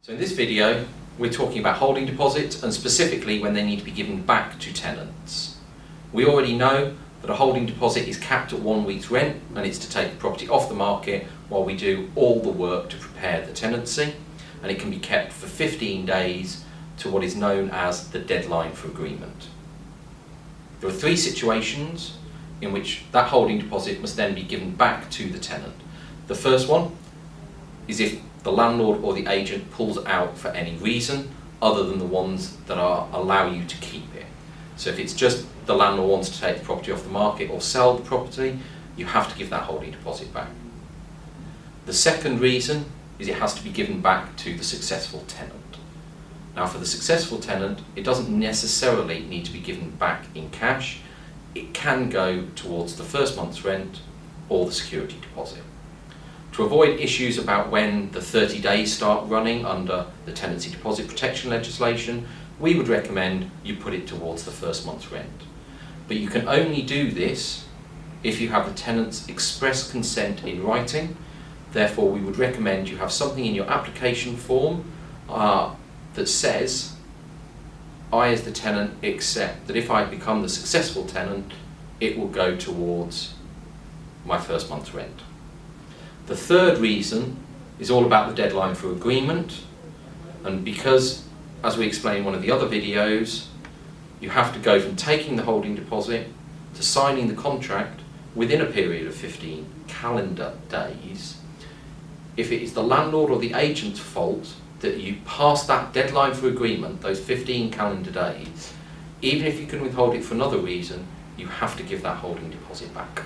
So in this video, we're talking about holding deposits and specifically when they need to be given back to tenants. We already know that a holding deposit is capped at 1 week's rent and it's to take the property off the market while we do all the work to prepare the tenancy, and it can be kept for 15 days to what is known as the deadline for agreement. There are 3 situations in which that holding deposit must then be given back to the tenant. The first one is if the landlord or the agent pulls out for any reason other than the ones that allow you to keep it. So if it's just the landlord wants to take the property off the market or sell the property, you have to give that holding deposit back. The second reason is it has to be given back to the successful tenant. Now for the successful tenant, it doesn't necessarily need to be given back in cash. It can go towards the first month's rent or the security deposit. To avoid issues about when the 30 days start running under the tenancy deposit protection legislation, we would recommend you put it towards the first month's rent. But you can only do this if you have the tenant's express consent in writing. Therefore, we would recommend you have something in your application form that says, I as the tenant accept that if I become the successful tenant, it will go towards my first month's rent. The third reason is all about the deadline for agreement, and because, as we explained in one of the other videos, you have to go from taking the holding deposit to signing the contract within a period of 15 calendar days. If it is the landlord or the agent's fault that you pass that deadline for agreement, those 15 calendar days, even if you can withhold it for another reason, you have to give that holding deposit back.